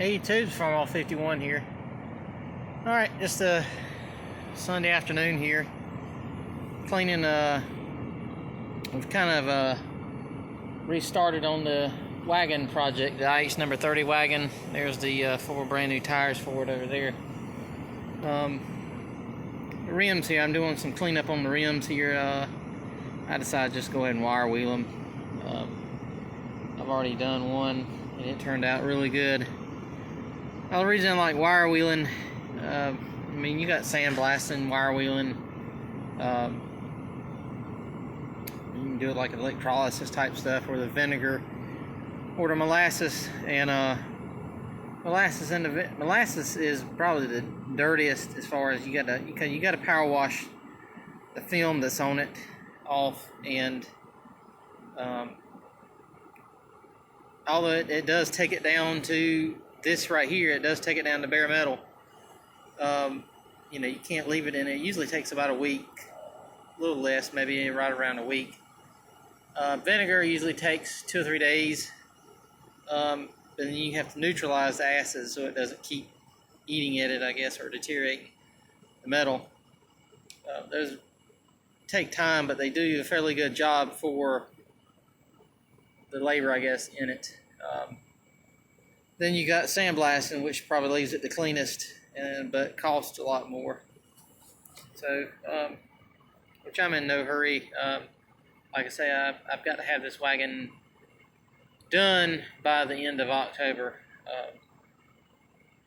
82's from all 51 here. Alright, just a Sunday afternoon here. Cleaning, we've kind of restarted on the wagon project, the IH number 30 wagon. There's the 4 brand new tires for it over there. The rims here, I'm doing some cleanup on the rims here. I decided to just go ahead and wire wheel them. I've already done one and it turned out really good. The reason I like wire wheeling, I mean, you got sandblasting, wire wheeling. You can do it like electrolysis type stuff, or the vinegar, or the molasses. And molasses is probably the dirtiest, as far as you gotta power wash the film that's on it off. And although it does take it down to this right here, it does take it down to bare metal. You know, you can't leave it in. It usually takes about a week, a little less, maybe right around a week. Vinegar usually takes 2 or 3 days. But then you have to neutralize the acid so it doesn't keep eating at it, I guess, or deteriorate the metal. Those take time, but they do a fairly good job for the labor, I guess, in it. Then you got sandblasting, which probably leaves it the cleanest, but costs a lot more. So, which I'm in no hurry. Like I say, I've got to have this wagon done by the end of October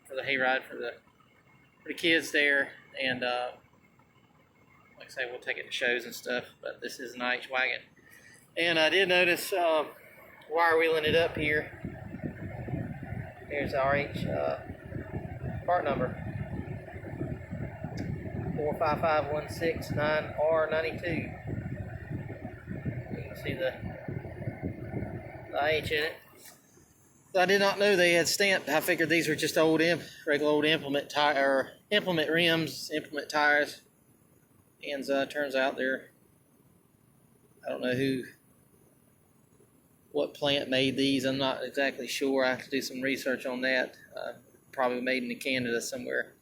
for the hayride for the kids there, and like I say, we'll take it to shows and stuff. But this is an IH wagon, and I did notice wire wheeling it up here. Here's the RH part number 455169R92. You can see the IH in it. I did not know they had stamped. I figured these were just regular old implement rims, implement tires. And turns out they're, I don't know what plant made these. I'm not exactly sure. I have to do some research on that. Probably made in Canada somewhere.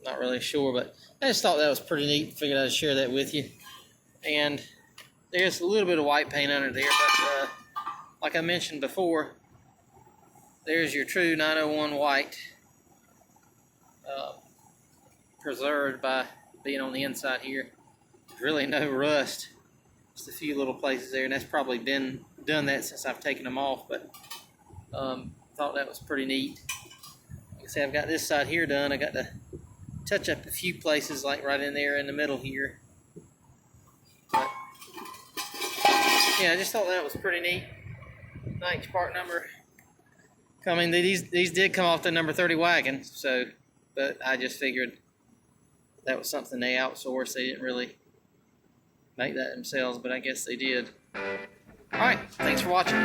Not really sure, but I just thought that was pretty neat. Figured I'd share that with you. And there's a little bit of white paint under there, but like I mentioned before, there's your true 901 white, preserved by being on the inside here. There's really no rust. Just a few little places there, and that's probably been done that since I've taken them off, but thought that was pretty neat. Like I say, I've got this side here done. I got to touch up a few places, like right in there in the middle here. But yeah, I just thought that was pretty neat. Nice part number. I mean, these did come off the number 30 wagon, so, but I just figured that was something they outsourced. They didn't really make that themselves, but I guess they did. Alright, thanks for watching.